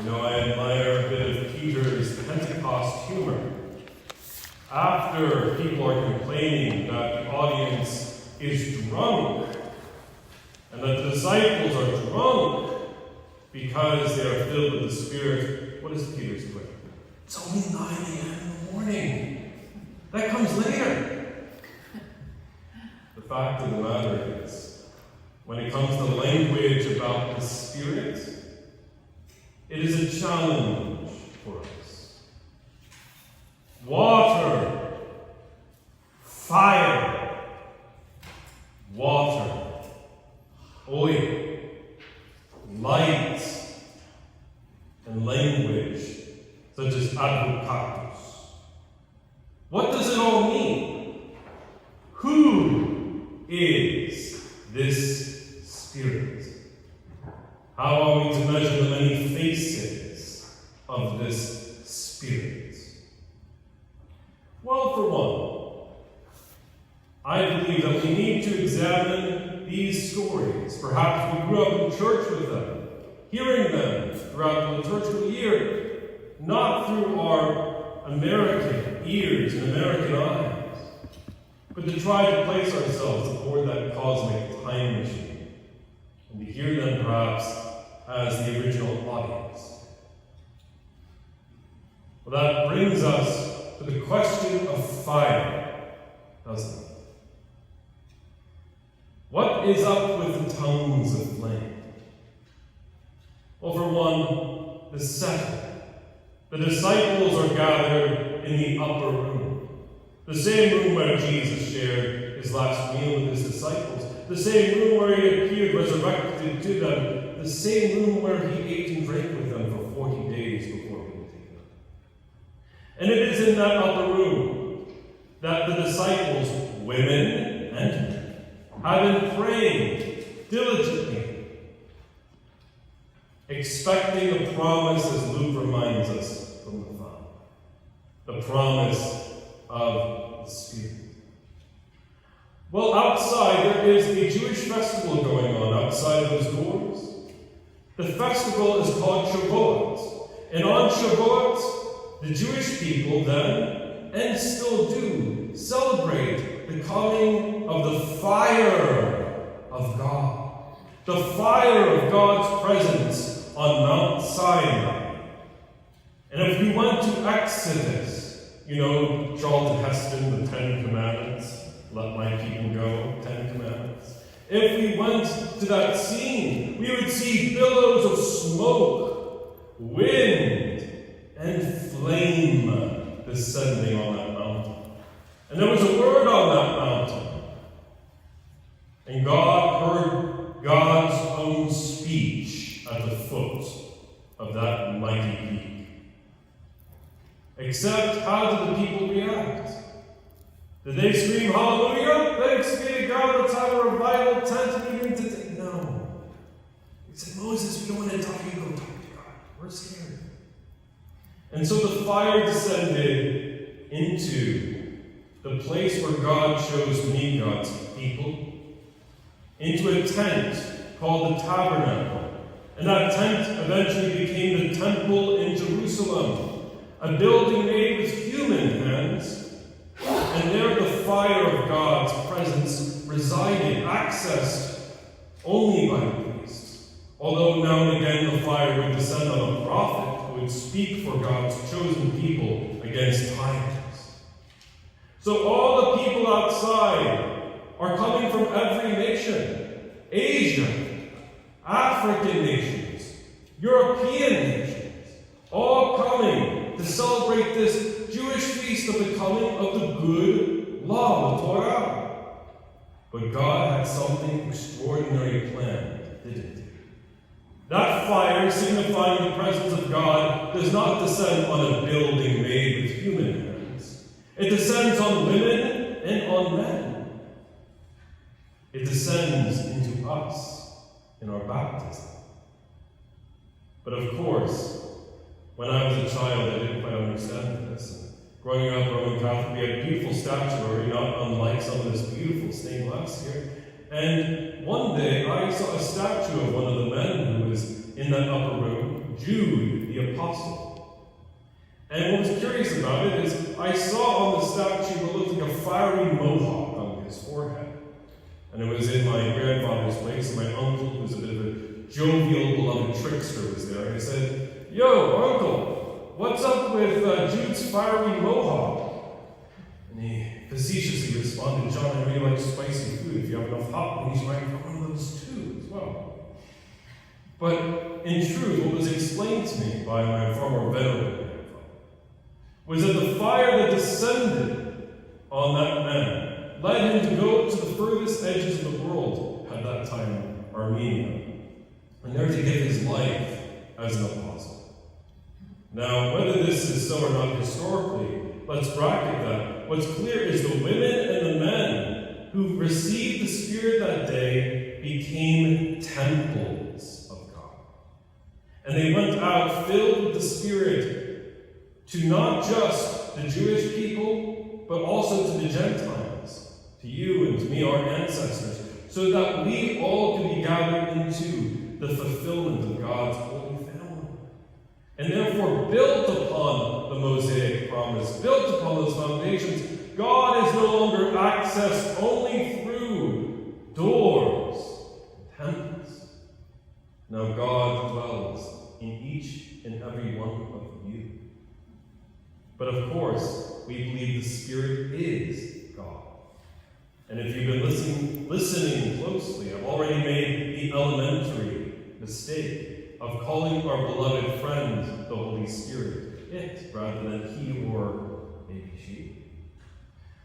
I admire a bit of Peter's Pentecost humor. After people are complaining that the audience is drunk, and that the disciples are drunk because they are filled with the Spirit, what is Peter's quip? It's only 9 a.m. in the morning. That comes later. The fact of the matter is, when it comes to language about the Spirit, it is a challenge for us. Water, fire, water, oil, light, and language, such as advocatus. What does it all mean? Who is this Spirit? How are we to measure the many faces of this Spirit? Well, for one, I believe that we need to examine these stories. Perhaps we grew up in church with them, hearing them throughout the liturgical year, not through our American ears and American eyes, but to try to place ourselves aboard that cosmic time machine and to hear them perhaps as the original audience. Well, that brings us to the question of fire, doesn't it? What is up with the tongues of flame? Well, for one, the setting. The disciples are gathered in the upper room. The same room where Jesus shared his last meal with his disciples. The same room where he appeared resurrected to them. The same room where he ate and drank with them for 40 days before being taken up. And it is in that upper room that the disciples, women and men, have been praying diligently, expecting the promise, as Luke reminds us, from the Father. The promise of the Spirit. Well, outside there is a Jewish festival going on outside those doors. The festival is called Shavuot. And on Shavuot, the Jewish people then, and still do, celebrate the coming of the fire of God. The fire of God's presence on Mount Sinai. And if we went to Exodus, Charlton Heston, the 10 Commandments, let my people go, 10 Commandments. If we went to that scene, we would see billows of smoke, wind, and flame descending on that mountain. And there was a word on that mountain. And God heard God's own speech at the foot of that mighty peak. Except, how did the people react? Did they scream, hallelujah? Thanks be to God, let's have a revival tent meeting today? No. They said, Moses, we don't want to talk to you, go talk to God. We're scared. And so the fire descended into the place where God chose to meet God's people, into a tent called the tabernacle. And that tent eventually became the temple in Jerusalem, a building made with human hands. And there the fire of God's presence resided, accessed only by the priests. Although now and again the fire would descend on a prophet who would speak for God's chosen people against tyrants. So all the people outside are coming from every nation. Asia, African nations, European nations, all coming to celebrate this Jewish feast of the coming of the good law, the Torah. But God had something extraordinary planned, didn't he? That fire, signifying the presence of God, does not descend on a building made with human hands. It descends on women and on men. It descends into us in our baptism. But of course, when I was a child, I didn't quite understand this. Growing up Roman Catholic, we had beautiful statuary, not unlike some of this beautiful stained glass here. And one day, I saw a statue of one of the men who was in that upper room. Jude the Apostle. And what was curious about it is I saw on the statue what looked like a fiery mohawk on his forehead. And it was in my grandfather's place, and my uncle, who was a bit of a jovial, beloved trickster, was there. And he said, "Yo, Uncle, what's up with Jude's fiery mohawk?" And he facetiously responded, "John, I really like spicy food. If you have enough hot wings, you might have one of those too as well." But in truth, what was explained to me by my far more venerable grandfather was that the fire that descended on that man led him to go to the furthest edges of the world, at that time Armenia, and there to give his life as an apostle. Now, whether this is so or not historically, let's bracket that. What's clear is the women and the men who received the Spirit that day became temples of God. And they went out filled with the Spirit to not just the Jewish people, but also to the Gentiles. To you and to me, our ancestors, so that we all could be gathered into the fulfillment of God's holy family. And therefore, built upon the Mosaic promise, built upon those foundations, God is no longer accessed only through doors, temples. Now God dwells in each and every one of you. But of course, we believe the Spirit is God. And if you've been listening closely, I've already made the elementary mistake of calling our beloved friend the Holy Spirit it, rather than he or maybe she.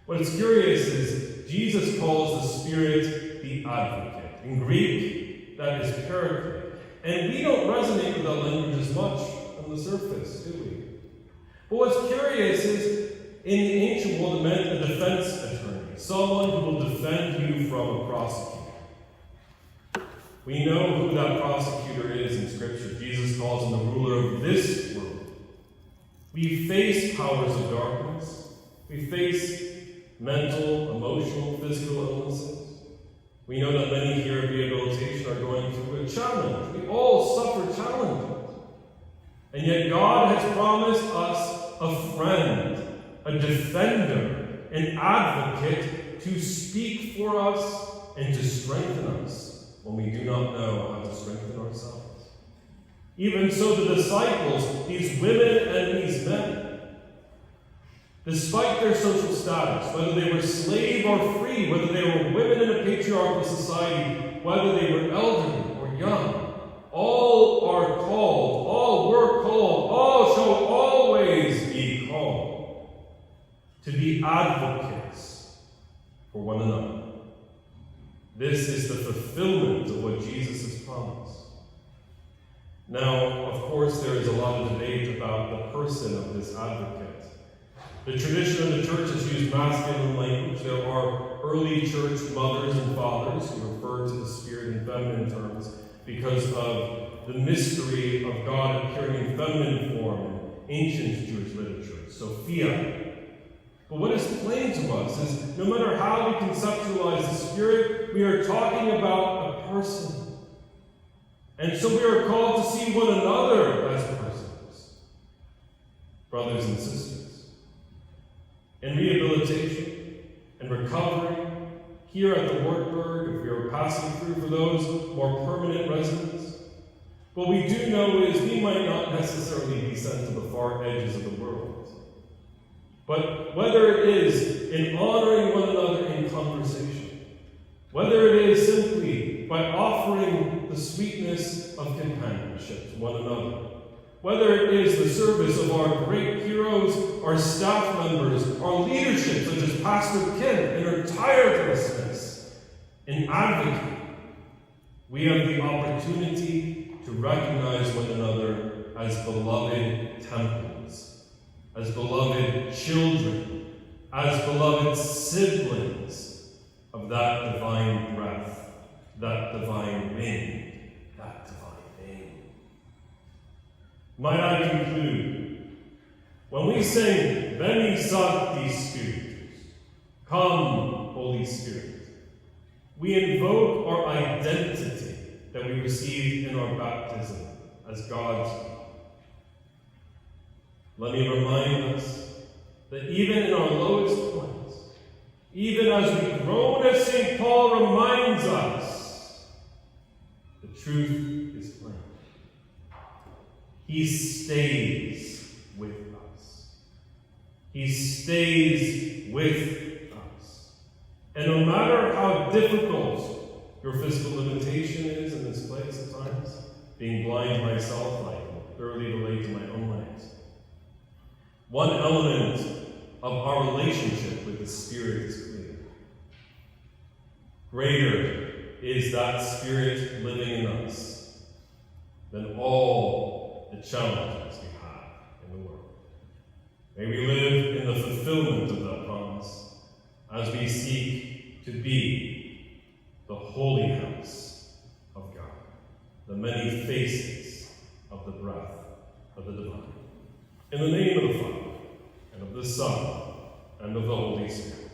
What's curious is Jesus calls the Spirit the Advocate. In Greek, that is Paraclete. And we don't resonate with that language as much on the surface, do we? But what's curious is, in the ancient world, it meant a defense attorney, someone who will defend you from a prosecutor. We know who that prosecutor is in Scripture. Jesus calls him the ruler of this world. We face powers of darkness. We face mental, emotional, physical illnesses. We know that many here at rehabilitation are going through a challenge. We all suffer challenges. And yet God has promised us a friend, a defender, an advocate to speak for us and to strengthen us when we do not know how to strengthen ourselves. Even so, the disciples, these women and these men, despite their social status, whether they were slave or free, whether they were women in a patriarchal society, whether they were elderly or young, all are called, all were called, all shall always be called to be advocates for one another. This is the fulfillment of what Jesus has promised. Now, of course, there is a lot of debate about the person of this advocate. The tradition of the church has used masculine language. There are early church mothers and fathers who refer to the Spirit in feminine terms because of the mystery of God appearing in feminine form in ancient Jewish literature, Sophia. But what is plain to us is no matter how we conceptualize the Spirit, we are talking about a person. And so we are called to see one another as persons, brothers and sisters. In rehabilitation and recovery, here at the Wartburg, if we are passing through for those more permanent residents, what we do know is we might not necessarily be sent to the far edges of the world. But whether it is in honoring one another in conversation, whether it is simply by offering the sweetness of companionship to one another, whether it is the service of our great heroes, our staff members, our leadership, such as Pastor Kim, and her tirelessness in advocating, we have the opportunity to recognize one another as beloved temples, as beloved children, as beloved siblings of that divine breath, that divine wind, that divine name. Might I conclude? When we sing, Veni Sancti Spiritus, come, Holy Spirit, we invoke our identity that we received in our baptism as God's people. let me remind us that even in our lowest points, even as we groan, as St. Paul reminds us, the truth is plain. He stays with us. He stays with us. And no matter how difficult your physical limitation is in this place at times, being blind myself, I can thoroughly relate to my own legs. One element of our relationship with the Spirit is clear. Greater is that Spirit living in us than all the challenges we have in the world. May we live in the fulfillment of that promise as we seek to be the holy house of God, the many faces of the breath of the divine. In the name of the Father, and of the Son, and of the Holy Spirit.